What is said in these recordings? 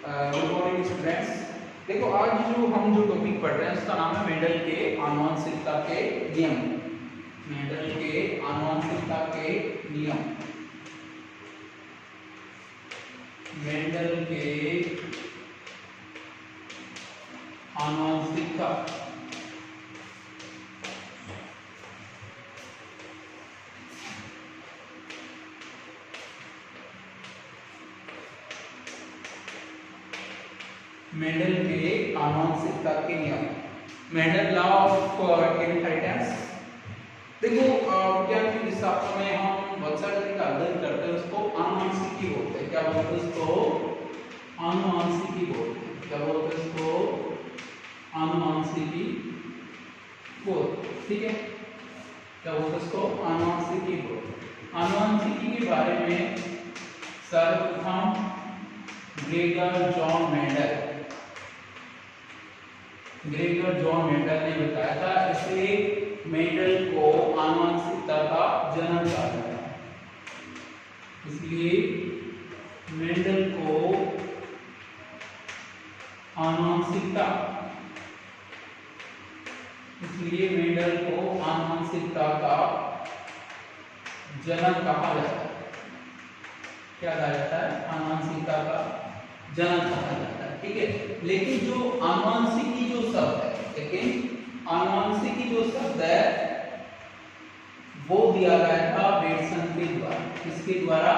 Good morning students. देखो आज जो टॉपिक पढ़ रहे हैं उसका नाम है मेंडल के आनुवंशिकता के नियम। मेंडल के आनुवंशिकता के नियम। मेंडल के आनुवंशिकता मेंडल के आनुवंशिकता के नियम। Mendel law of inheritance. देखो विज्ञान की शास्त्र में हम बहुत सारे तरीके का अध्ययन करते हैं, उसको आनुवंशिकी बोलते हैं। क्या बोलते हैं उसको? आनुवंशिकी बोलते हैं। क्या बोलते हैं उसको? आनुवंशिकी बोलते हैं। ठीक है, क्या बोलते हैं उसको? आनुवंशिकी बोलते हैं। आनुवंशिकी के बारे में सर्वप्रथम ग्रेगर जॉन मेंडल ने बताया था। इसलिए मेंडल को आनुवंशिकता का जनक कहा जाता है। इसलिए मेंडल को आनुवंशिकता का जनक कहा जाता है। क्या कहा जाता है? आनुवंशिकता का जनक कहा जाता है। ठीक है, लेकिन जो आनुवंशिकी जो शब्द है, वो दिया गया था बेटसन के द्वारा। किसके द्वारा?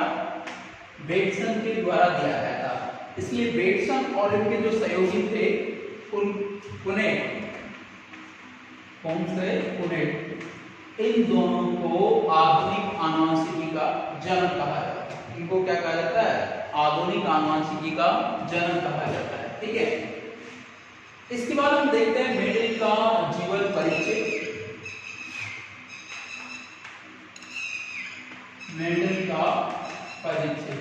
बेटसन के द्वारा दिया गया था। इसलिए बेटसन और इनके जो सहयोगी थे इन दोनों को आधुनिक आनुवंशिकी का जनक कहा जाता है। इनको क्या कहा जाता है? आधुनिक आनुवंशिकी का जनक कहा जाता है। ठीक है, इसके बाद हम देखते हैं मेंडल का जीवन परिचय। मेंडल का परिचय।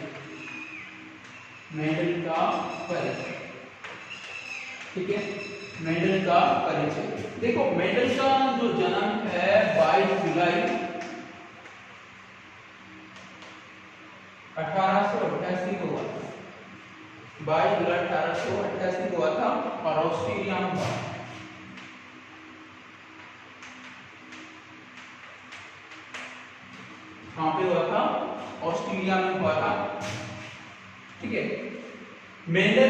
ठीक है, मेंडल का परिचय। देखो मेंडल का जो जन्म है 22 जुलाई 1888 को हुआ था। 22 जुलाई 1888 को हुआ था और ऑस्ट्रेलिया में हुआ। कहां पे हुआ था? ऑस्ट्रेलिया में हुआ था। ठीक है, मेंडल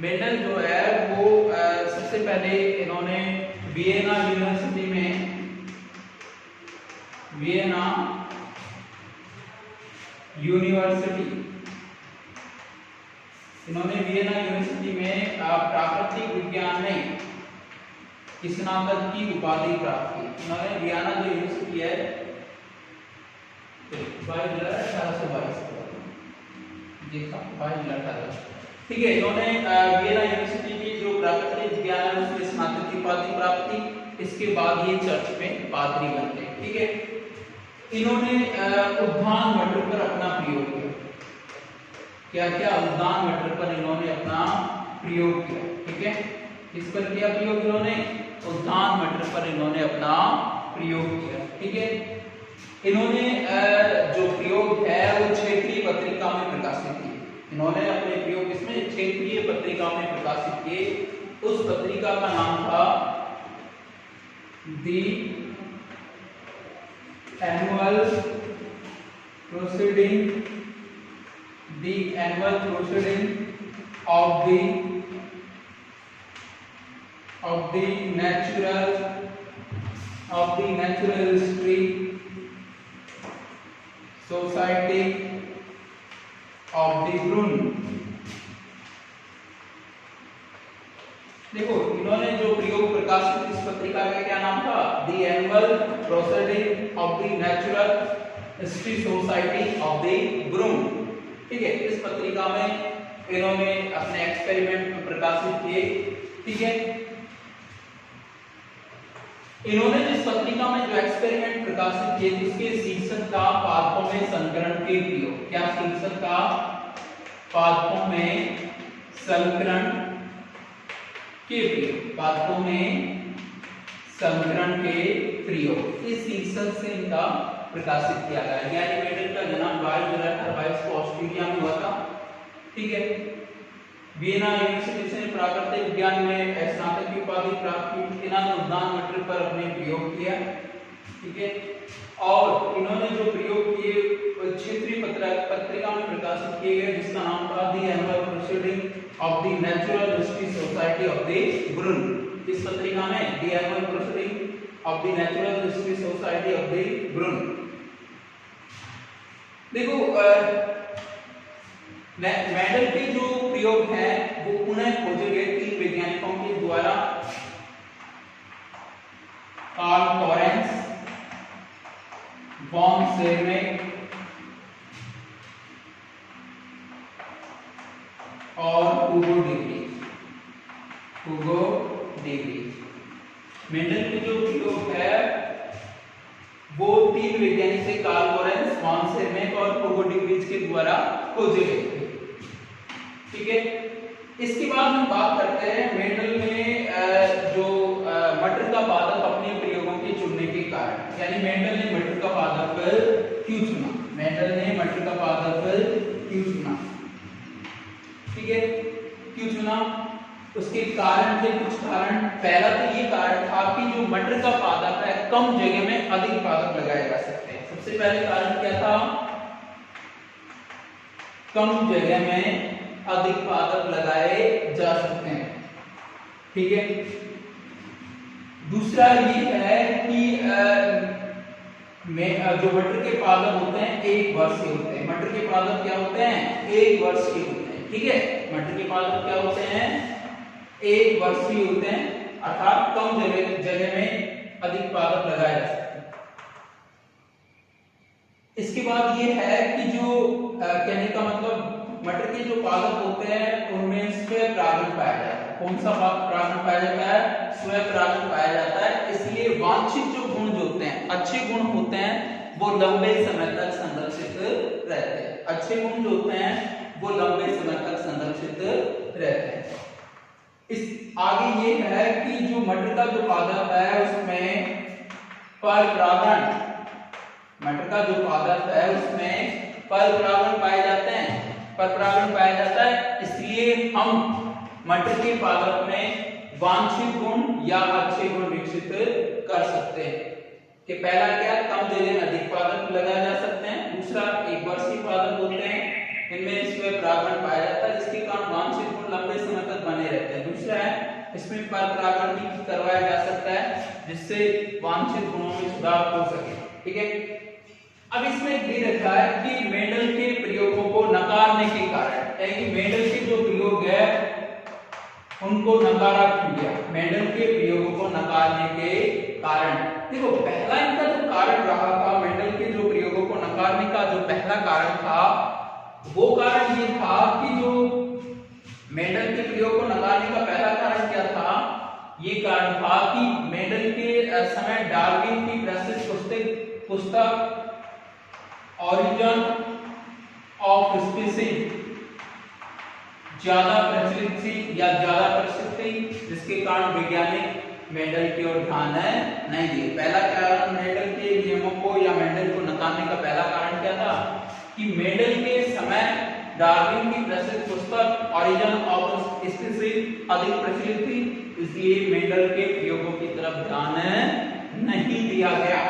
मेंडल जो है वो सबसे पहले इन्होंने वियना यूनिवर्सिटी में प्राकृतिक विज्ञान में स्नातक की उपाधि प्राप्त की। इन्होंने वियना जो यूनिवर्सिटी है 22 जुलाई 1822 ठीक है, इन्होंने वियना यूनिवर्सिटी की जो प्राकृतिक विज्ञान है उसमें स्नातक की उपाधि प्राप्त की। इसके बाद ये चर्च में पादरी बन गए। ठीक है, इन्होंने उद्यान मटर पर अपना प्रयोग किया। क्या उद्यान मटर पर इन्होंने अपना प्रयोग किया। ठीक है, किस पर किया प्रयोग? इन्होंने उद्यान मटर पर इन्होंने अपना प्रयोग किया। ठीक है, इन्होंने जो प्रयोग है वो क्षेत्रीय पत्रिका में प्रकाशित किए। इन्होंने अपने प्रयोग इसमें क्षेत्रीय पत्रिका में प्रकाशित किए। उस पत्रिका का नाम था the annual proceeding of the natural history society of the Brunn। देखो इन्होंने जो प्रयोग प्रकाशित इस पत्रिका का क्या नाम था? The annual proceeding of the natural history society of the Brunn. ठीक है, इस पत्रिका में इन्होंने अपने एक्सपेरिमेंट प्रकाशित किए। ठीक है, इन्होंने जिस पत्रिका में जो एक्सपेरिमेंट प्रकाशित किए उसके शीर्षक था पादपों में संकरण के प्रयोग। क्या शीर्षक था? पादपों में संकरण के प्रयोग। पादपों में संकरण के प्रयोग, इस शीर्षक से इनका प्रकाशित किया गया। गैरी मेंडल का जन्म 22 जुलाई 1822 को ऑस्ट्रेलिया में हुआ था। ठीक है, वियना यूनिवर्सिटी से प्राकृतिक विज्ञान में स्नातक की उपाधि प्राप्त की। इन्होंने उद्यान मटर पर अपने प्रयोग किया। ठीक है, और इन्होंने जो प्रयोग किए क्षेत्रीय पत्रिका में प्रकाशित किए गए, जिसका नाम था the annual proceeding of the natural history society of the Brunn. इस पत्रिका में the annual proceeding of the natural history society of the Brunn. देखो मेंडल के जो प्रयोग हैं वो पुनः खोजे गए 3 वैज्ञानिकों के द्वारा, कार्ल लॉरेंस, वॉन सेरमेक और हुगो डे व्रीज। मेंडल के जो प्रयोग है वो 3 वैज्ञानिक थे, कार्ल लॉरेंस, वॉन सेरमेक और हुगो डे व्रीज के द्वारा खोजे गए थे। ठीक है, इसके बाद हम बात करते हैं मेंडल ने जो मटर का पादप अपने प्रयोगों के चुनने के कारण, यानी मेंडल ने मटर का पादप क्यों चुना, मेंडल ने मटर का पादप क्यों चुना। ठीक है, क्यों चुना, उसके कारण थे कुछ कारण। पहला तो ये कारण था कि जो मटर का पादप है कम जगह में अधिक पादप लगाए जा सकते हैं। सबसे पहले कारण क्या था, कम जगह में अधिक पादप लगाए जा सकते हैं। ठीक है, दूसरा ये है कि जो मटर के पादप होते हैं 1 वर्षीय होते हैं। मटर के पादप क्या होते हैं, 1 वर्षीय होते हैं। ठीक है, मटर के पादप क्या होते हैं, 1 वर्षीय होते हैं, अर्थात कम जगह में अधिक पादप लगाए जा सकते हैं। इसके बाद ये है कि जो कहने का मतलब मटर के जो पादप होते हैं उनमें स्वयं परागण पाया जाता है। कौन सा परागण पाया जाता है, स्वयं परागण पाया जाता है। इसलिए वांछित जो गुण जो होते हैं, अच्छे गुण होते हैं, वो लंबे समय तक संरक्षित रहते हैं। अच्छे गुण जो होते हैं वो लंबे समय तक संरक्षित रहते हैं। इस आगे ये है कि जो मटर का जो पादप है उसमें परपरागण, मटर का जो पादप है उसमें परपरागण पाए जाते हैं, परपरागण पाया जाता है। इसलिए हम मटर के पादप में वांछित गुण या अच्छे गुण विकसित कर सकते हैं। कि पहला क्या, कम जगह में अधिक पादप लगाए जा सकते हैं। दूसरा, 1 वर्षीय पादप होते हैं, इनमें स्वयं परागण पाया जाता है, जिसके कारण वांछित गुण लंबे समय तक बने रहते हैं। दूसरा है, इसमें परपरागण भी करवाया जा सकता है, जिससे वांछित गुणों में सुधार हो सके। ठीक है, अब इसमें दे रखा है कि मेंडल के प्रयोगों को नकारने के कारण, यानी मेंडल के जो प्रयोग है उनको नकारा क्यों गया, मेंडल के प्रयोगों को नकारने के कारण। देखो पहला इनका जो कारण रहा था, मेंडल के जो प्रयोगों को नकारने का जो पहला कारण था वो कारण ये था कि जो मेंडल के प्रयोग को नकारने का पहला कारण क्या था, ये कारण था कि मेंडल के समय डार्विन की प्रसिद्ध पुस्तक ऑरिजिन ऑफ स्पीसीज ज्यादा प्रचलित थी या ज्यादा प्रसिद्ध थी, जिसके कारण वैज्ञानिक मेंडल की ओर ध्यान नहीं दिए। पहला कारण मेंडल के नियमों को या मेंडल को नकारने का पहला कारण क्या था कि मेंडल के समय डार्विन की प्रसिद्ध पुस्तक ऑरिजिन ऑफ स्पीसीज अधिक प्रचलित थी, इसलिए मेंडल के प्रयोगों की तरफ ध्यान नहीं दिया गया।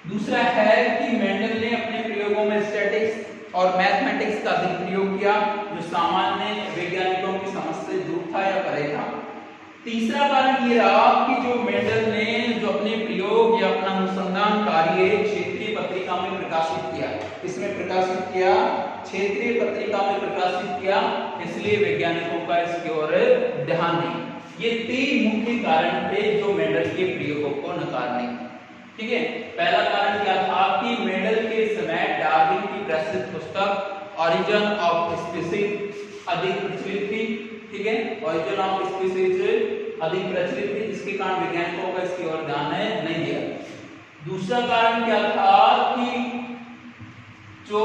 दूसरा है कि मेंडल ने अपने प्रयोगों में स्टैटिक्स और मैथमेटिक्स का अधिक प्रयोग किया, जो सामान्य वैज्ञानिकों की समझ से दूर था या परे था। तीसरा कारण ये रहा कि जो मेंडल ने जो अपने प्रयोग या अपना अनुसंधान कार्य क्षेत्रीय पत्रिका में प्रकाशित किया, इसमें प्रकाशित किया, क्षेत्रीय पत्रिका में प्रकाशित किया, इसलिए वैज्ञानिकों का इसकी ओर ध्यान नहीं। ये 3 मुख्य कारण थे जो मेंडल के प्रयोगों को नकारने। ठीक है, पहला कारण क्या था कि मेंडल के समय डार्विन की प्रसिद्ध पुस्तक ऑरिजिन ऑफ स्पीसीज अधिक प्रचलित थी। ठीक है, ऑरिजिन ऑफ स्पीसीज अधिक प्रचलित थी, जिसके कारण वैज्ञानिकों का इसकी ओर ध्यान नहीं दिया। दूसरा कारण क्या था कि जो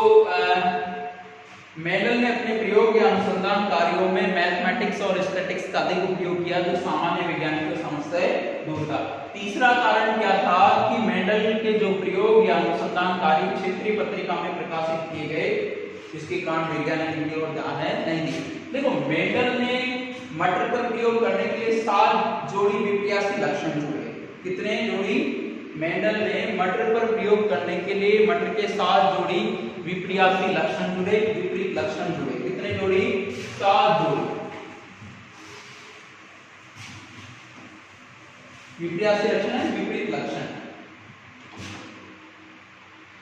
मेंडल ने अपने प्रयोग या अनुसंधान कार्यों में मैथमेटिक्स और स्टैटिक्स का अधिक उपयोग किया, जो सामान्य वैज्ञानिकों की समझ से दूर था। तीसरा कारण क्या था कि मेंडल के जो प्रयोग या अनुसंधान कार्य क्षेत्रीय पत्रिका में प्रकाशित किए गए, इसके कारण वैज्ञानिक इनकी ओर ध्यान नहीं दिए। देखो मेंडल ने मटर पर प्रयोग करने के लिए 7 जोड़ी विपर्यासी लक्षण जुड़े। कितने जोड़ी? मेंडल ने मटर पर प्रयोग करने के लिए मटर के 7 जोड़ी विपर्यासी लक्षण जुड़े, विपरीत लक्षण जुड़े। कितने जोड़ी? 7 जोड़ी विपर्यासी लक्षण है, विपरीत लक्षण।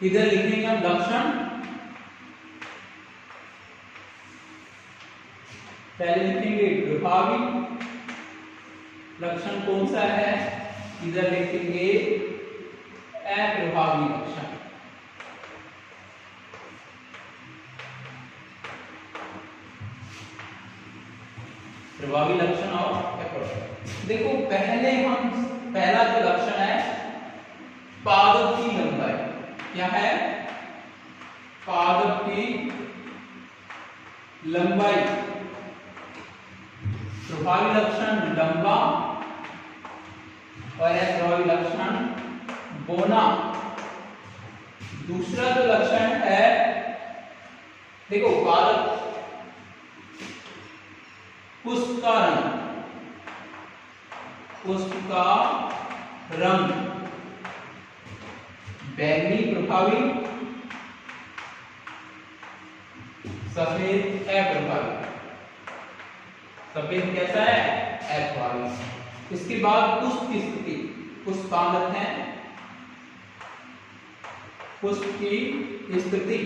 इधर लिखेंगे हम लक्षण, पहले लिखेंगे प्रभावी लक्षण कौन सा है, इधर लिखेंगे अप्रभावी लक्षण। प्रभावी लक्षण और अप्रभावी। देखो पहला जो लक्षण है पादप की लंबाई, क्या है? पादप की लंबाई। प्रभावी लक्षण लंबा और अप्रभावी लक्षण बोना। दूसरा जो लक्षण है, देखो पादप पुष्प का रंग, पुष्प का रंग बैंगनी प्रभावी, सफेद अप्रभावी। सफेद कैसा है? अप्रभावी। इसके बाद पुष्प की स्थिति, पुष्प पादप है, पुष्प की स्थिति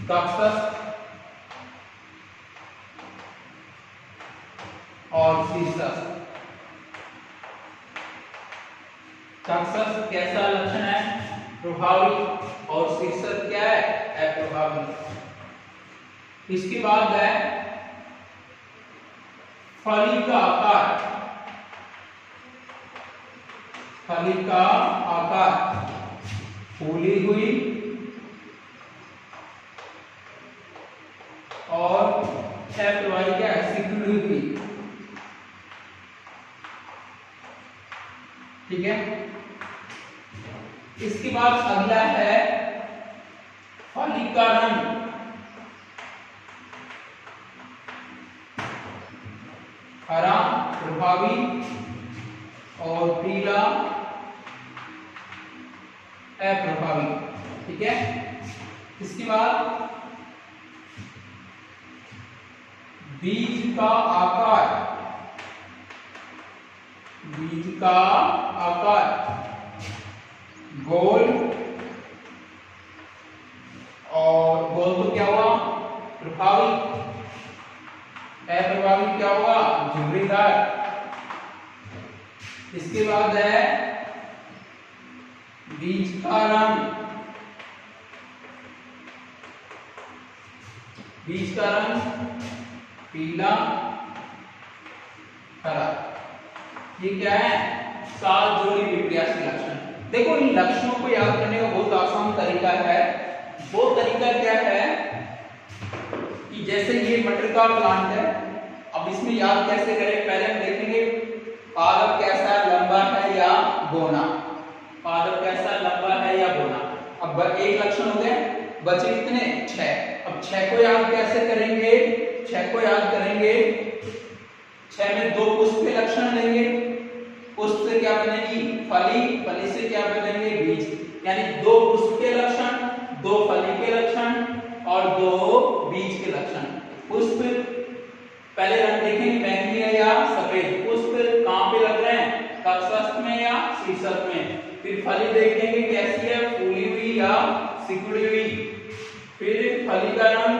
कक्षस्थ और शीर्षस्थ। कक्षस्थ कैसा लक्षण है? प्रभावी, और शीर्षस्थ क्या है? अप्रभावी। इसके बाद है फली का आकार, फली का आकार फूली हुई और अप्रभावी क्या है? सिकुड़ी हुई। ठीक है। इसके बाद अगला है फली का रंग, हरा प्रभावी और पीला अप्रभावी। ठीक है। इसके बाद बीज का आकार, बीज का आकार गोल, और गोल तो क्या हुआ? प्रभावी। अप्रभावी क्या हुआ? झुर्रीदार। इसके बाद है बीज का रंग, बीज का रंग पीला हरा। ये क्या है? 7 जोड़ी विपर्यासी लक्षण। देखो इन लक्षणों को याद करने का बहुत आसान तरीका है। वो तरीका क्या है कि जैसे ये मटर का प्लांट है, अब इसमें याद कैसे करें? पहले हम देखेंगे पादप कैसा लंबा है या बोना, पादप कैसा लंबा है या बोना। अब एक लक्षण हो गए, बचे कितने? 6। अब 6 को याद कैसे करेंगे? 6 को याद करेंगे, 6 में 2 पुष्प के लक्षण लेंगे, पुष्प से क्या बनेगी? फली, फली से क्या बनेंगे? बीज। यानी 2 पुष्प के लक्षण, 2 फली के लक्षण और 2 बीज के लक्षण। पुष्प पहले रंग देखेंगे बैंगनी है या सफेद। पुष्प कहां पे लग रहे हैं? कक्षस्थ में या शीर्षस्थ में। फिर फली देखेंगे कैसी है? फूली हुई या सिकुड़ी हुई। फिर फली का रंग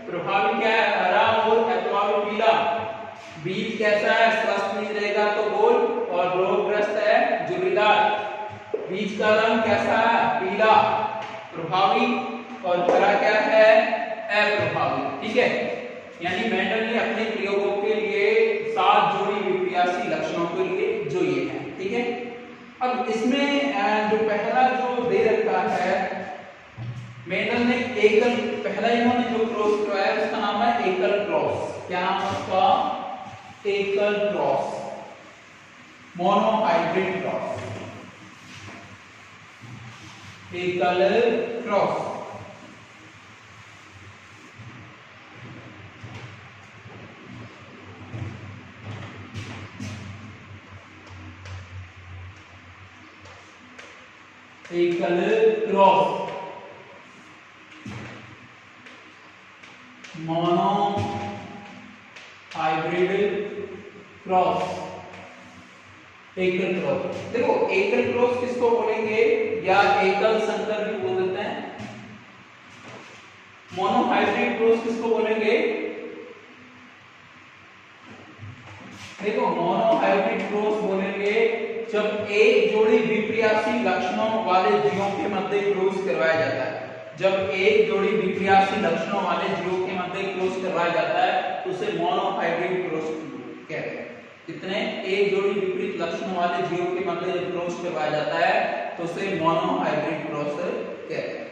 प्रभावी क्या है? हरा और अप्रभावी पीला। बीज कैसा है? स्वस्थ बीज रहेगा तो गोल और रोगग्रस्त है झुर्रीदार। बीज का रंग कैसा है? पीला प्रभावी और हरा क्या है? अप्रभावी। ठीक है। यानी मेंडल ने अपने प्रयोगों के लिए 7 जोड़ी विपर्यासी लक्षणों के लिए जो ये है। ठीक है। अब इसमें जो पहला जो दे रखा है, मेंडल ने एकल, पहला इन्होंने जो क्रॉस करवाया उसका नाम है एकल क्रॉस। क्या नाम है उसका? एकल क्रॉस, मोनोहाइब्रिड क्रॉस, एकल क्रॉस। एकल क्रॉस, मोनो हाइब्रिड क्रॉस, एकल क्रॉस। देखो एकल क्रॉस किसको बोलेंगे, या एकल संकर भी बोल देते हैं। मोनो हाइब्रिड क्रॉस किसको बोलेंगे, देखो मोनो हाइब्रिड क्रॉस बोलेंगे जब एक जोड़ी विपर्यासी लक्षणों वाले जीवों के मध्य क्रॉस करवाया जाता है। जब एक जोड़ी विपर्यासी लक्षणों वाले जीवों के मध्य क्रॉस करवाया जाता है तो उसे मोनो हाइब्रिड क्रॉस कहते हैं। कितने, एक जोड़ी विपरीत लक्षणों वाले जीवों के मध्य क्रॉस करवाया जाता है तो उसे मोनो हाइब्रिड क्रॉस कहते हैं।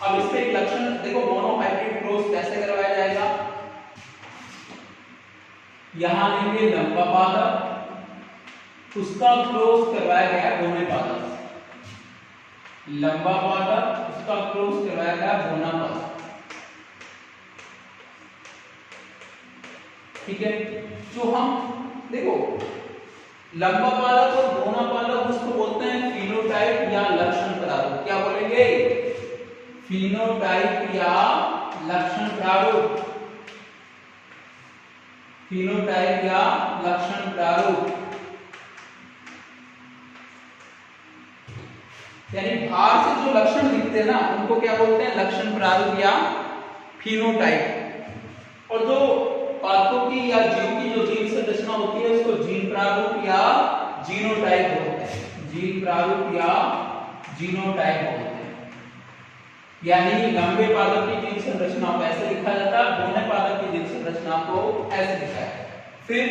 अब इसके एक लक्षण देखो, मोनो हाइब्रिड क्रॉस कैसे करवाया जाएगा। यहां लेंगे लंबा पादप, उसका क्रॉस करवाया गया बोने पादप से। लंबा पादप, उसका क्रॉस करवाया गया बोना पादप। ठीक है, जो हम देखो लंबा पादप और बोना पादप उसको बोलते हैं फिनोटाइप या लक्षण प्रारूप। क्या बोलेंगे, फिनोटाइप या लक्षण प्रारूप, फिनोटाइप या लक्षण प्रारूप। यानी बाहर से जो लक्षण दिखते हैं ना उनको क्या बोलते हैं, लक्षण प्रारूप या फिनोटाइप। और जो पादपों की या जीव की जो जीन संरचना होती है उसको जीन प्रारूप या जीनोटाइप बोलते हैं। जीन प्रारूप या जीनोटाइप बोलते हैं। यानी लंबे पादप की जीन संरचना को ऐसे लिखा जाता है, बोने पादप की जीन संरचना को ऐसे लिखा है। फिर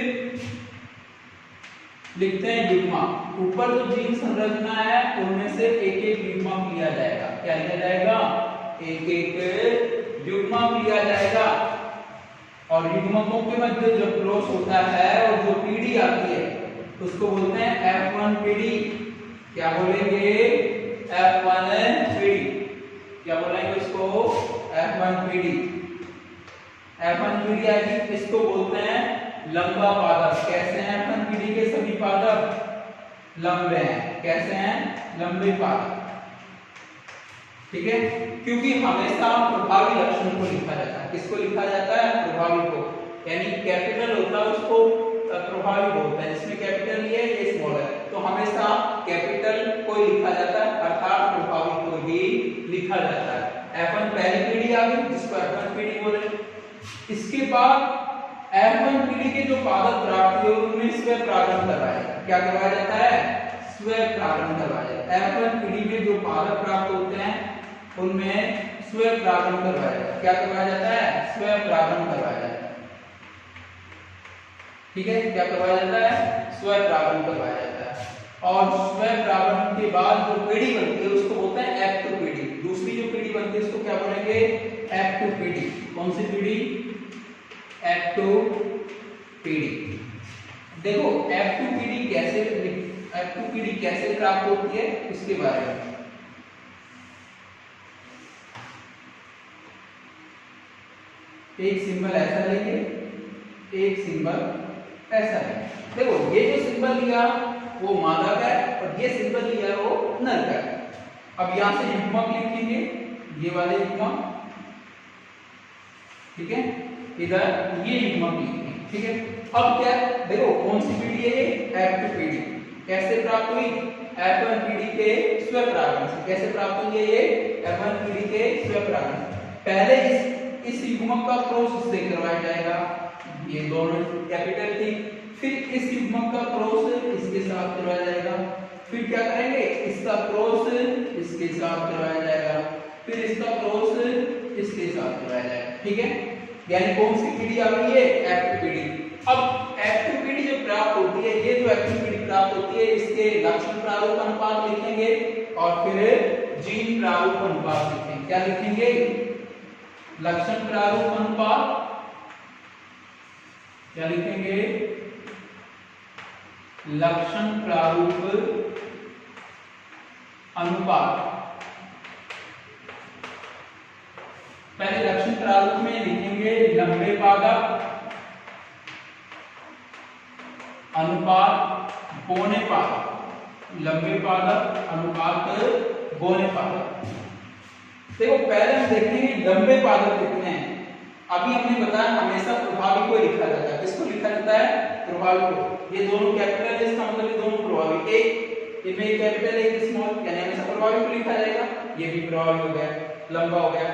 लिखते हैं युग्मक। ऊपर जो जीन संरचना है उनमें से एक एक युग्मक लिया जाएगा। क्या लिया जाएगा, एक एक युग्मक लिया जाएगा। और युग्मकों के मध्य जो क्रॉस होता है और जो पीढ़ी आती है उसको बोलते हैं F1 पीढ़ी। क्या बोलेंगे, F1 पीढ़ी। क्या बोलेंगे उसको, F1 पीढ़ी। F1 पीढ़ी आएगी, इसको बोलते हैं लंबा पादप। कैसे हैं F1 पीढ़ी के सभी पादप, लंबे हैं। कैसे हैं, लंबे पादप। ठीक है, क्योंकि हमेशा प्रभावी लक्षण को लिखा जाता है। किसको लिखा जाता है, प्रभावी को। यानी कैपिटल होता है उसको प्रभावी बोलते हैं, जिसमें कैपिटल ये है ये स्मॉल है, तो हमेशा कैपिटल को लिखा जाता है अर्थात प्रभावी को ही लिखा जाता है। F1 पहली पीढ़ी आ गई जिसको F1 पीढ़ी बोले। इसके बाद F1 पीढ़ी के जो पादप प्राप्त हुए उनमें स्व प्रागण करवाया जाता है। क्या करवाया जाता है, स्व प्रागण करवाया जाता है। F1 पीढ़ी में जो पादप प्राप्त होते हैं उनमें स्व प्रागण करवाया जाता है। क्या करवाया जाता है, स्व प्रागण करवाया जाता है। ठीक है, क्या करवाया जाता है, स्व प्रागण करवाया जाता है। और स्व प्रागण के बाद जो पीढ़ी बनती है उसको बोलते हैं F2 पीढ़ी। दूसरी जो पीढ़ी बनती है उसको क्या बोलेंगे, F2 पीढ़ी। कौन सी पीढ़ी, F2 पीढ़ी। देखो F2 पीढ़ी कैसे प्राप्त होती है इसके बारे में। एक सिंबल ऐसा लेंगे, एक सिंबल ऐसा लेंगे। देखो ये जो सिंबल लिया वो मादा का है और ये सिंबल लिया वो नर का है। अब यहां से युग्मक लिखेंगे, ये वाले युग्मक। ठीक है, इधर ये युग्मक लिखेंगे। ठीक है, अब क्या देखो कौन सी पीढ़ी है ये, F2 पीढ़ी। कैसे प्राप्त हुई, F1 पीढ़ी के स्व प्रागण से। कैसे प्राप्त हुई ये F1 पीढ़ी के स्व प्रागण। पहले इस युग्मक का क्रॉस इससे करवाया जाएगा, ये दोनों कैपिटल थी। फिर इस युग्मक का क्रॉस इसके साथ करवाया जाएगा। फिर क्या करेंगे, इसका क्रॉस इसके साथ करवाया जाएगा। फिर इसका क्रॉस इसके साथ करवाया जाएगा। ठीक है, यानी कौन सी पीढ़ी आ गई है, F2 पीढ़ी। अब F2 पीढ़ी जो प्राप्त होती है, ये जो F2 पीढ़ी प्राप्त होती है इसके लक्षण प्रारूप अनुपात लिखेंगे और फिर जीन प्रारूप अनुपात लिखेंगे। क्या लिखेंगे, लक्षण प्रारूप अनुपात। क्या लिखेंगे, लक्षण प्रारूप अनुपात। पहले लक्षण प्रारूप में लिखेंगे लंबे पादप अनुपात बौने पादप, लंबे पादप अनुपात बौने पादप। देखो पहले हम देखेंगे लंबे पादप कितने हैं। अभी हमने बताया हमेशा प्रभावी को लिखा जाता है। किसको लिखा जाता है? प्रभावी को। ये दोनों कैपिटल है, इसका मतलब ये दोनों प्रभावी। एक इनमें एक कैपिटल एक स्मॉल, यानी हमेशा प्रभावी को लिखा जाएगा। ये भी प्रभावी हो गया, लंबा हो गया।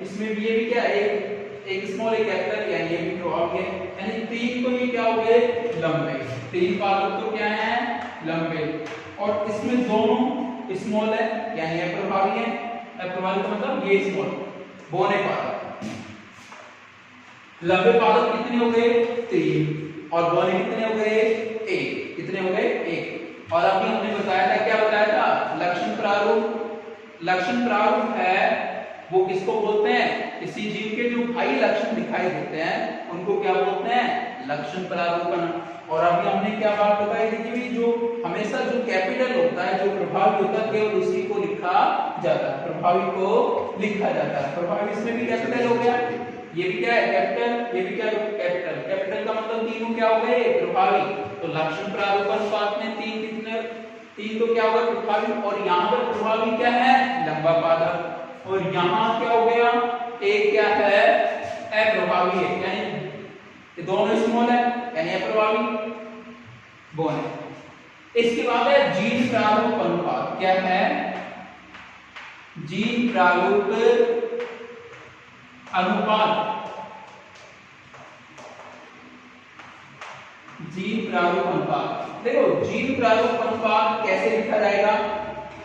इसमें भी ये भी क्या, एक स्मॉल एक कैपिटल, यानी ये भी प्रभावी है। यानी तीन तो ये क्या हो गए? लंबे। तीन पादप तो क्या है? लंबे। और इसमें दोनों स्मॉल है, यानी ये प्रभावी है। प्रभावी का मतलब ये स्मॉल, बौने पादप। लंबे पादप कितने हो गए? 3। और बौने कितने हो गए? 1। कितने हो गए? 1। और अभी हमने बताया था, क्या बताया था? लक्षण प्रारूप। लक्षण प्रारूप है वो किसको बोलते हैं? किसी जीव के जो भाई लक्षण दिखाई देते हैं उनको क्या बोलते हैं? लक्षण प्रारूपण। और अभी हमने क्या बात बताई थी कि जो हमेशा जो कैपिटल होता है, जो प्रभावी होता है, केवल उसी को लिखा जाता है, प्रभावी को लिखा जाता है। प्रभावी इसमें भी कैपिटल हो गया, ये भी क्या है? कैपिटल, ये भी क्या है? कैपिटल। कैपिटल का मतलब तीनों क्या हो गए? प्रभावी। तो लक्षण प्रारूप अनुपात में तीन कितने? 3 तो क्या होगा? प्रभावी। और यहाँ पर प्रभावी क्या है? लंबा पादप। और यहाँ क्या हो गया? एक क्या है? अप्रभावी है, यानी ये दोनों स्मॉल है, यानी अप्रभावी बौने। इसके बाद है जीन प्रारूप अनुपात। क्या है? जीन प्रारूप अनुपात। जीन प्रारूप अनुपात। देखो जीन प्रारूप अनुपात कैसे लिखा जाएगा?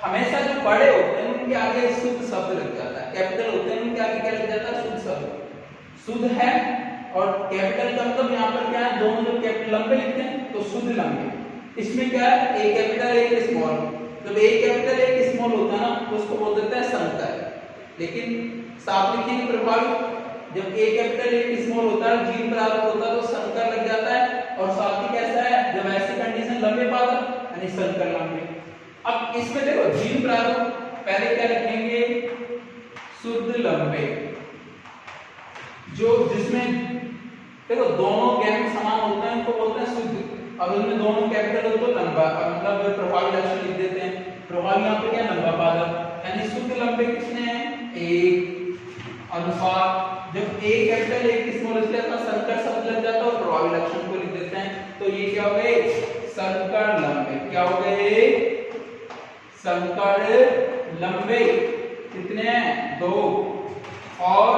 हमेशा जो बड़े होते हैं उनके आगे शुद्ध शब्द लग जाता है। कैपिटल होते हैं उनके आगे क्या लग जाता है? शुद्ध शब्द। शुद्ध है और कैपिटल का मतलब यहाँ पर क्या है? दोनों जो कैपिटल लंबे लिखते हैं तो शुद्ध लंबे। इसमें क्या है? एक कैपिटल एक स्मॉल। जब एक कैपिटल एक स्मॉल होता है ना तो उसको बोल देते हैं संकर। लेकिन साफ लिखेंगे प्रभावी। जब एक कैपिटल एक स्मॉल होता है, जीन प्रारूप होता है तो संकर लग जाता है। और साथ ही कैसा है? जब ऐसी कंडीशन लंबे पादप यानी संकर लंबे। अब इसमें देखो जीन प्रारूप पहले क्या लिखेंगे? शुद्ध लंबे। जो जिसमें देखो दोनों गैप समान होते हैं उनको बोलते हैं शुद्ध। अब उनमें दोनों कैपिटल हो तो लंबा, मतलब प्रभावी लक्षण लिख देते हैं। प्रभावी यहाँ पे क्या? लंबा पादप। यानी शुद्ध लंबे कितने हैं? 1 अनुपात। जब एक कैपिटल एक स्मॉल, इसलिए अपना संकर शब्द लग जाता है और प्रभावी लक्षण को लिख देते हैं। तो ये क्या हो गए? संकर लंबे। क्या हो गए? संकर लंबे। कितने हैं? 2। और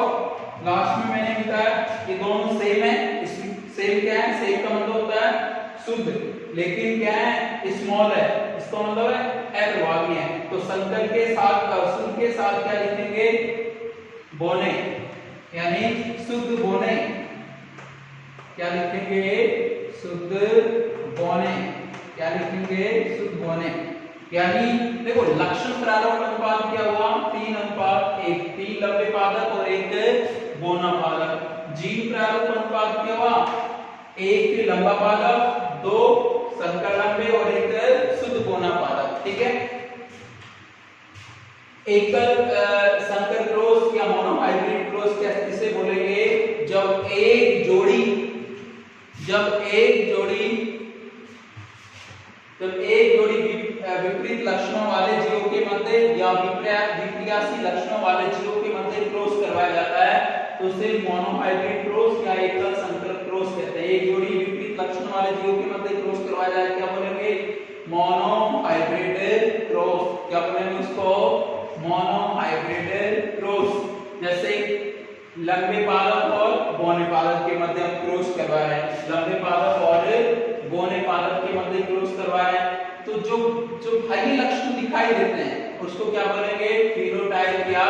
लास्ट में मैंने बताया ये दोनों सेम है। सेम क्या है? सेम का मतलब होता है शुद्ध, लेकिन क्या है? स्मॉल है, इसका मतलब है अप्रभावी है। तो संकर के साथ शुद्ध के साथ क्या लिखेंगे? बौने, यानी शुद्ध बौने। क्या लिखेंगे? शुद्ध बौने। क्या लिखेंगे? शुद्ध बौने। यानी देखो लक्षण प्रारूप अनुपात क्या हुआ? 3 अनुपात 1। 3 लंबे पादप और 1 बौना पादप। जीन प्रारूप अनुपात क्या हुआ? 1 लंबा पादप, 2 संकर लंबे और 1 शुद्ध बौना पादप। ठीक है। एकल संकर क्रॉस या मोनो हाइब्रिड क्रॉस किसे बोलेंगे? जब एक जोड़ी विपरीत लक्षणों वाले जीवों के मध्य या विपरीयासी लक्षणों वाले जीवों के मध्य क्रॉस करवाया जाता है तो उसे मोनो हाइब्रिड क्रॉस या एकल संकर क्रॉस कहते हैं। एक जोड़ी विपरीत लक्षण वाले जीवों के मध्य क्रॉस करवाया जाए क्या बोलेंगे? Mono hybrid cross. क्या बोलेंगे उसको? Mono hybrid cross. जैसे लंबे पादप और बौने पादप के मध्य हम क्रॉस करवा रहे हैं, लंबे पादप और बौने पादप के मध्य क्रॉस करवा रहे हैं, तो जो भाई लक्षण दिखाई देते हैं उसको क्या बोलेंगे? फिनोटाइप या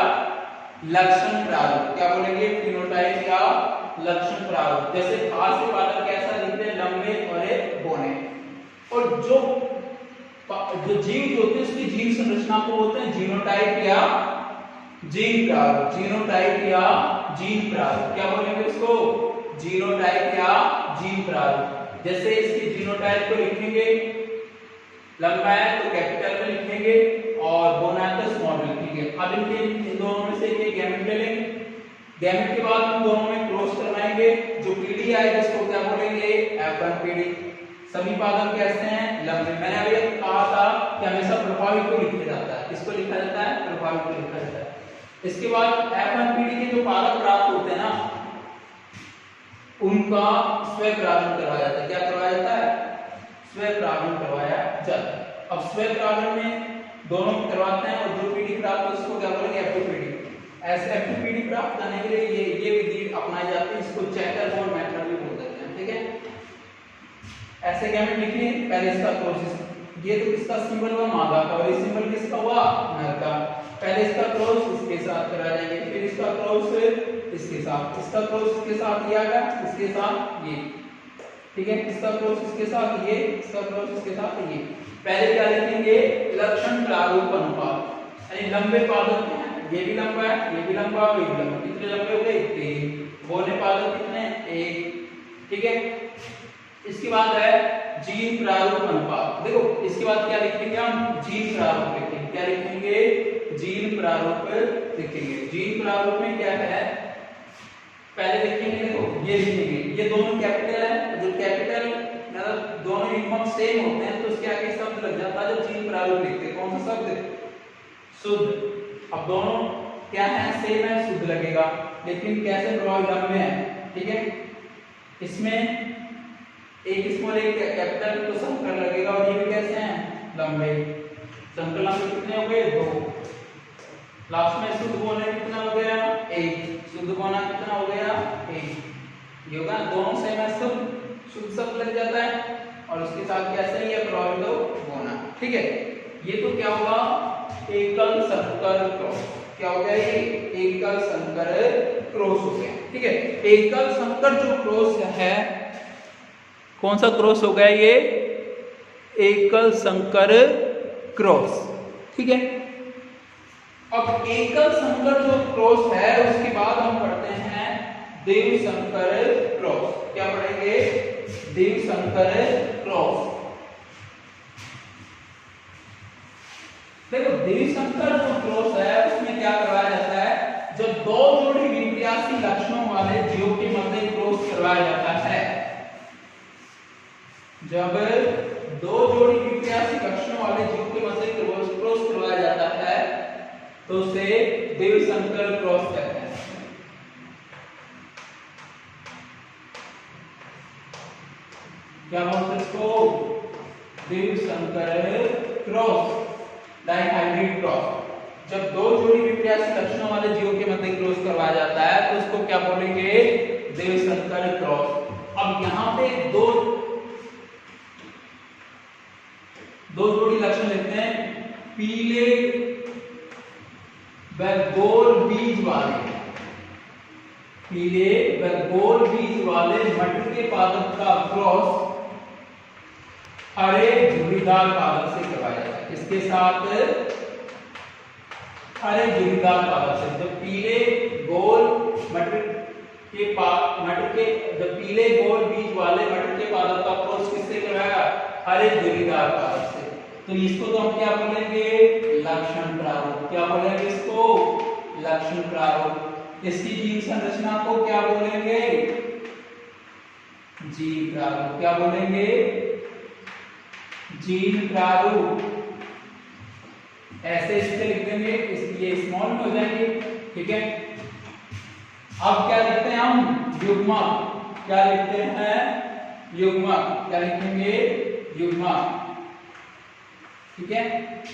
लक्षण प्रारूप। क्या बोलेंगे? फिनोटाइप या लक्षण प्रारूप। जैसे घास के पादप कैसा दिखते हैं? लंबे और बौने। और जो जीव होते हैं उसकी जीव संरचना को बोलते हैं जीनोटाइप या जीन प्रारूप। जीनोटाइप या जीन प्रारूप। क्या बोलेंगे उसको? जीनोटाइप या जीन प्रारूप। जैसे इसकी जीनोटाइप को लिखेंगे लंबा है तो कैपिटल में लिखेंगे और बोना है तो स्मॉल में लिखेंगे। अब इनके इन दोनों में से एक गैमेट ले लेंगे। गैमेट के बाद हम दोनों में क्रॉस करवाएंगे। जो पीडी है जिसको क्या बोलेंगे F1 पीडी। सभी पादप कैसे हैं लंबे। मैंने अभी कहा था कि हमेशा प्रभावी को लिखा जाता है, किसको लिखा जाता है प्रभावी को लिखा जाता है। इसके बाद F1 पीडी के जो पादप प्राप्त होते हैं ना उनका स्वयं परागण करवाया जाता है। क्या करवाया जाता है स्वयं परागण करवाया जाता है। अब स्वयं परागण में दोनों करवाते हैं और जो पीडी प्राप्त है उसको क्या बोलेंगे F2 पीडी। ऐसे F2 पीडी प्राप्त करने के लिए ये विधि अपनाई जाती है, इसको चेकर बोर्ड मेथड भी बोल देते हैं। ठीक है ऐसे गैमेट लिखिए। पहले इसका क्रॉस, ये तो किसका सिंबल हुआ मादा का और ये सिंबल किसका हुआ नर का। पहले इसका क्रॉस इसके साथ करा जाएंगे, फिर इसका क्रॉस इसके साथ, इसका क्रॉस इसके साथ ये आएगा, इसके साथ ये। ठीक है इसका क्रॉस इसके साथ ये, इसका क्रॉस इसके साथ ये। पहले क्या लिखेंगे लक्षण प्रारूप अनुपात, यानी लंबे पादप हैं, ये भी लंबा है ये भी लंबा है ये भी लंबा। कितने लंबे हो गए 3। बोले पादप कितने 1। ठीक है इसके बाद है जीन प्रारूप अनुपात। देखो इसके बाद क्या लिखेंगे हम जीन प्रारूप लिखेंगे। क्या लिखेंगे जीन प्रारूप लिखेंगे। जीन प्रारूप में क्या है पहले लिखेंगे, देखो ये लिखेंगे, ये दोनों कैपिटल है, जो कैपिटल मतलब दोनों युग्मक सेम होते हैं तो उसके आगे शब्द लग जाता है जो जीन प्रारूप लिखते हैं। कौन सा शब्द शुद्ध। अब दोनों क्या है सेम है शुद्ध लगेगा, लेकिन कैसे प्रभावी ढंग में है। ठीक है इसमें एक स्मॉल एक कैपिटल तो संकर लगेगा और ये भी कैसे हैं लंबे। संकर लंबे कितने हो गए 2। लास्ट में शुद्ध बोना कितना हो गया 1। शुद्ध बोना कितना हो गया 1। ये होगा दोनों सेम है शुद्ध शब्द लग जाता है और उसके साथ कैसे ही है प्रभावी तो बोना। ठीक है ये तो क्या होगा एकल संकर क्रॉस। क्या हो गया ये एकल संकर क्रॉस हो गया। ठीक है एकल संकर जो क्रॉस है कौन सा क्रॉस हो गया ये एकल संकर क्रॉस। ठीक है अब एकल संकर जो क्रॉस है उसके बाद हम पढ़ते हैं देव संकर क्रॉस। क्या पढ़ेंगे देव संकर क्रॉस। देखो देव संकर जो क्रॉस है उसमें क्या करवाया जाता है जब 2 जोड़ी विपरीयासी लक्षणों वाले जीवों के मध्य क्रॉस करवाया जाता है। जब 2 जोड़ी विपरीयासी लक्षणों वाले जीवों के मध्य क्रॉस करवाया जाता है तो उसे देव संकर क्रॉस कहते हैं। क्या बोलते हैं इसको देव संकर क्रॉस डाइहाइब्रिड क्रॉस। जब 2 जोड़ी विपरीयासी लक्षणों वाले जीवों के मध्य क्रॉस करवाया जाता है तो उसको क्या बोलेंगे देव संकर क्रॉस। अब यहाँ पे दो जोड़ी लक्षण लेते हैं पीले व गोल बीज वाले, पीले व गोल बीज वाले मटर के पादप का क्रॉस हरे झुर्रीदार पादप से करवाया जाता है। इसके साथ हरे झुर्रीदार पादप से। जब पीले गोल मटर के जब पीले गोल बीज वाले मटर के पादप का क्रॉस किससे करवाया हरे झुर्रीदार पादप से। तो इसको तो हम क्या बोलेंगे लक्षण प्रारूप। क्या बोलेंगे इसको लक्षण प्रारूप। इसकी जीन संरचना को क्या बोलेंगे जीन प्रारूप। क्या बोलेंगे जीन प्रारूप। ऐसे इससे लिख देंगे इसलिए स्मॉल में हो जाएंगे। ठीक है अब क्या लिखते हैं हम युग्मक। क्या लिखते हैं युग्मक। क्या लिखेंगे युग्मक। ठीक है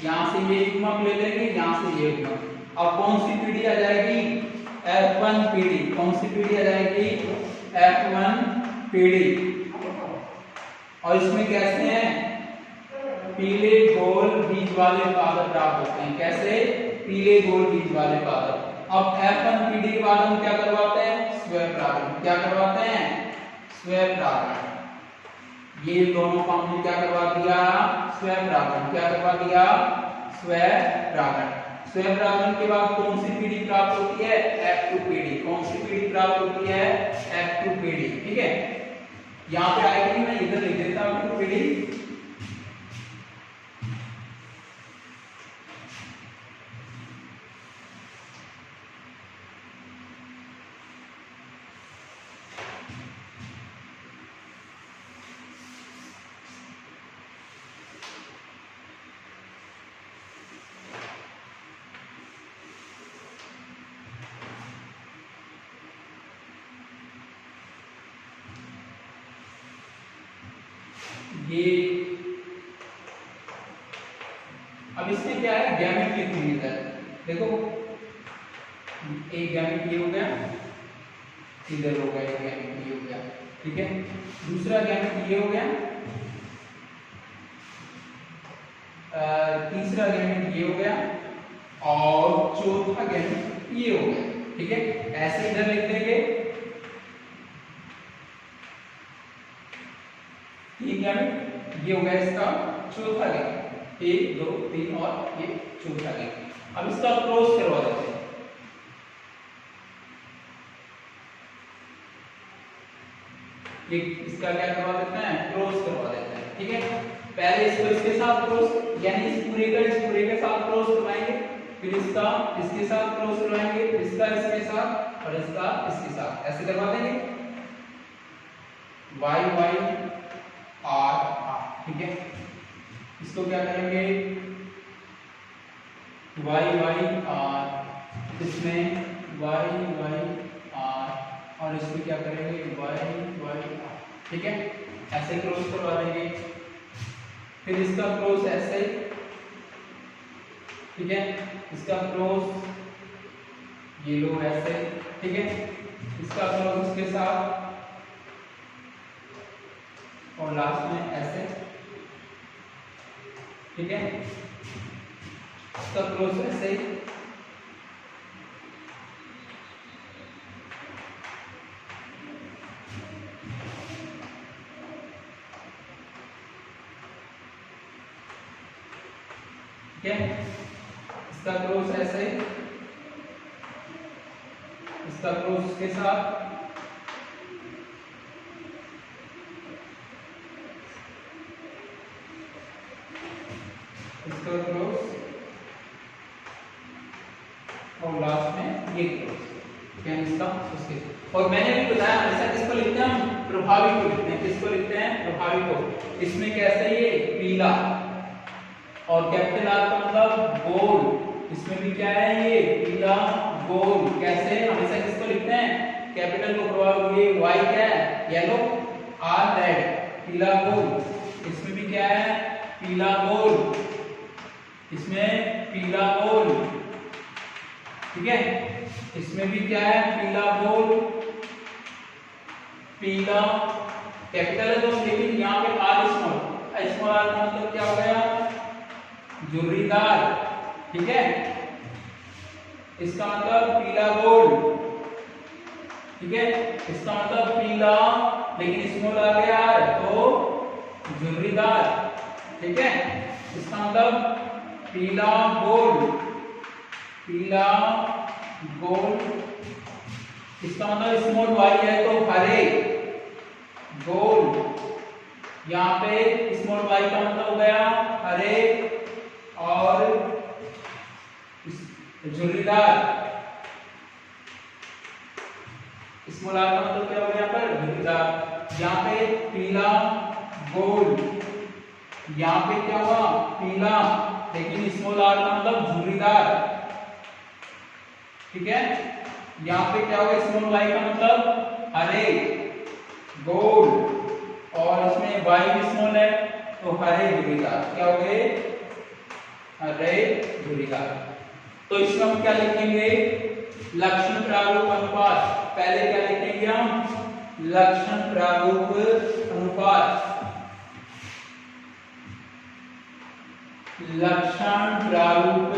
यहां से ये युग्मक ले लेंगे यहां से ये युग्मक। अब कौन सी पीढ़ी आ जाएगी F1 पीढ़ी। कौन सी पीढ़ी आ जाएगी F1 पीढ़ी। और इसमें कैसे हैं पीले गोल बीज वाले पादप प्राप्त होते हैं। कैसे पीले गोल बीज वाले पादप। अब F1 पीढ़ी के बाद हम क्या करवाते हैं स्वयं परागण। क्या करवाते हैं स्वयं परागण। ये दोनों को हमने क्या करवा दिया स्वयं परागण। क्या करवा दिया स्वयं परागण। स्वयं परागण के बाद कौन सी पीढ़ी प्राप्त होती है F2 पीढ़ी। कौन सी पीढ़ी प्राप्त होती है F2 पीढ़ी। ठीक है यहाँ पे आएगी मैं इधर लिख देता हूं पीढ़ी ये अब इसमें क्या है, गैमेट लिखेंगे इधर, देखो एक गैमेट ये हो गया, इधर हो गया एक गैमेट ये हो गया, ठीक है। दूसरा गैमेट ये हो गया, तीसरा गैमेट ये हो गया, और चौथा गैमेट ये हो गया, ठीक है। ऐसे इधर लिख देंगे, तीन गैमेट ये हो गया इसका चौथा गैमेट, 1 2 3 और ये चौथा गैमेट। अब इसका क्रॉस करवा देते हैं, ये इसका क्या करवा देते हैं, क्रॉस करवा देते हैं, ठीक है। पहले इसको इसके साथ क्रॉस, यानी इस पूरे के साथ क्रॉस करवाएंगे, फिर इसका इसके साथ क्रॉस करवाएंगे, इसका इसके साथ और इसका इसके साथ, ऐसे करवा देंगे, y y r r, ठीक है। इसको क्या करेंगे, y y r, इसमें y y r, और इसको क्या करेंगे y y r, ठीक है। ऐसे क्रॉस करवा देंगे, फिर इसका क्रॉस ऐसे, ठीक है, इसका क्रॉस ये लो ऐसे, ठीक है, इसका क्रॉस इसके साथ और लास्ट में ऐसे, ठीक है, इसका क्रॉस ऐसे, ठीक है, इसका क्रॉस ऐसे, इसका क्रॉस इसके साथ, इसका क्रॉस और लास्ट में ये क्रॉस, क्या इसका उसके। और मैंने भी बताया हमेशा किसको लिखते हैं हम, प्रभावी को लिखते हैं, किसको लिखते हैं, प्रभावी को। इसमें कैसे ये पीला और कैपिटल आर का मतलब गोल, इसमें भी क्या है ये पीला गोल, कैसे हमेशा किसको लिखते हैं, कैपिटल को प्रभावी, ये वाई क्या है येलो, आर रेड, पीला गोल, इसमें भी क्या है पीला गोल, इसमें पीला गोल, ठीक है, इसमें भी क्या है पीला गोल, पीला कैपिटल है तो, लेकिन यहाँ पे आर स्मॉल, स्मॉल आर का मतलब क्या हो गया, झुर्रीदार, ठीक है, इसका मतलब पीला गोल, ठीक है, इसका मतलब पीला, लेकिन स्मॉल आ गया तो झुर्रीदार, ठीक है, इसका मतलब पीला गोल, पीला गोल, इसका मतलब स्मॉल वाई है तो हरे गोल, यहाँ पे स्मॉल वाई का मतलब हो गया हरे और झुर्रीदार, स्मॉल आर का मतलब क्या हो गया यहाँ पर झुर्रीदार, यहाँ पे पीला गोल, यहाँ पे क्या हुआ पीला, लेकिन स्मॉल आर का मतलब झुर्रीदार, ठीक है, यहाँ पे क्या होगा स्मॉल वाई का मतलब हरे गोल, और इसमें वाई भी स्मॉल है तो हरे झुर्रीदार, क्या हो गए हरे झुर्रीदार। तो इसमें हम क्या लिखेंगे, लक्षण प्रारूप अनुपात, पहले क्या लिखेंगे हम, लक्षण प्रारूप अनुपात, लक्षण प्रारूप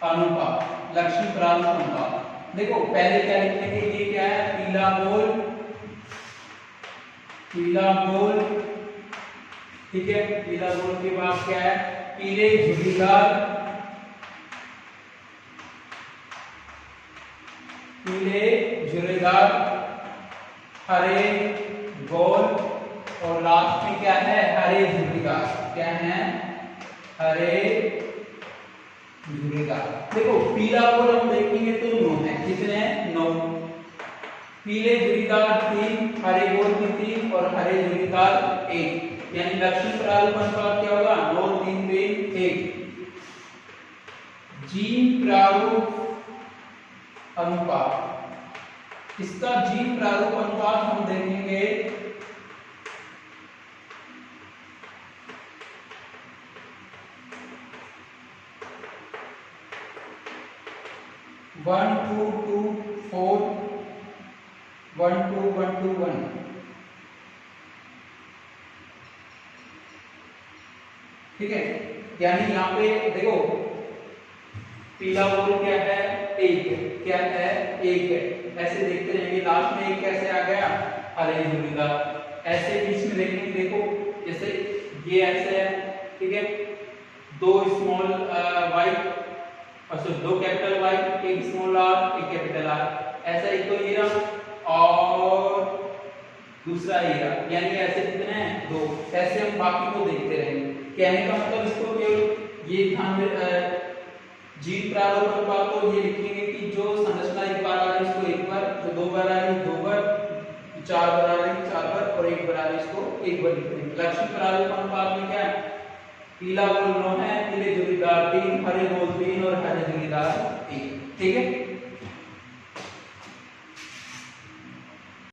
अनुपात, लक्षण प्रारूप अनुपात। देखो पहले क्या लिखेंगे, ये क्या है पीला गोल, पीला गोल, ठीक है, पीला गोल के बाद क्या है पीले झुर्रीदार, पीले झुर्रीदार, हरे गोल, और लास्ट में क्या है हरे झुर्रीदार, क्या है हरे झुर्रीदार। देखो पीला गोल हम देखेंगे तो 9 है, कितने 9, पीले झुर्रीदार 3, हरे गोल भी 3 और हरे झुर्रीदार 1, यानी लक्षण प्रारूप अनुपात क्या होगा 9 3 3 1। जीन प्रारूप अनुपात, इसका जीन प्रारूप अनुपात हम देखेंगे 1 2 2 4 1 2 1 2 1। ठीक है, यानी यहाँ पे देखो पीला बॉल क्या है, एक है, क्या है, एक है। ऐसे देखते रहेंगे, लास्ट में एक कैसे आ गया, हरे जोड़ीदार। ऐसे बीच में देखेंगे, देखो जैसे ये ऐसे है, ठीक है, दो स्मॉल वाई और दो कैपिटल वाई, एक स्मॉल आर, एक कैपिटल आर। ऐसा एक तो ये रहा और दूसरा ये रहा, यानी ऐसे कितने हैं, दो। ऐसे हम बाकी को देखते रहेंगे। कहने का मतलब इसको केवल ये ध्यान में जीव प्रारूप अनुपात को ये लिखेंगे कि जो संरचना एक बार आ रही है इसको एक बार, जो दो बार आ रही है दो बार, चार बार आ रही है चार बार और एक बार आ रही है इसको एक बार लिखेंगे। लक्ष्य प्रारूप अनुपात में क्या है, पीला बॉल 9 है, पीले जोड़ीदार 3, हरे बॉल 3 और हरे जोड़ीदार 1। ठीक है।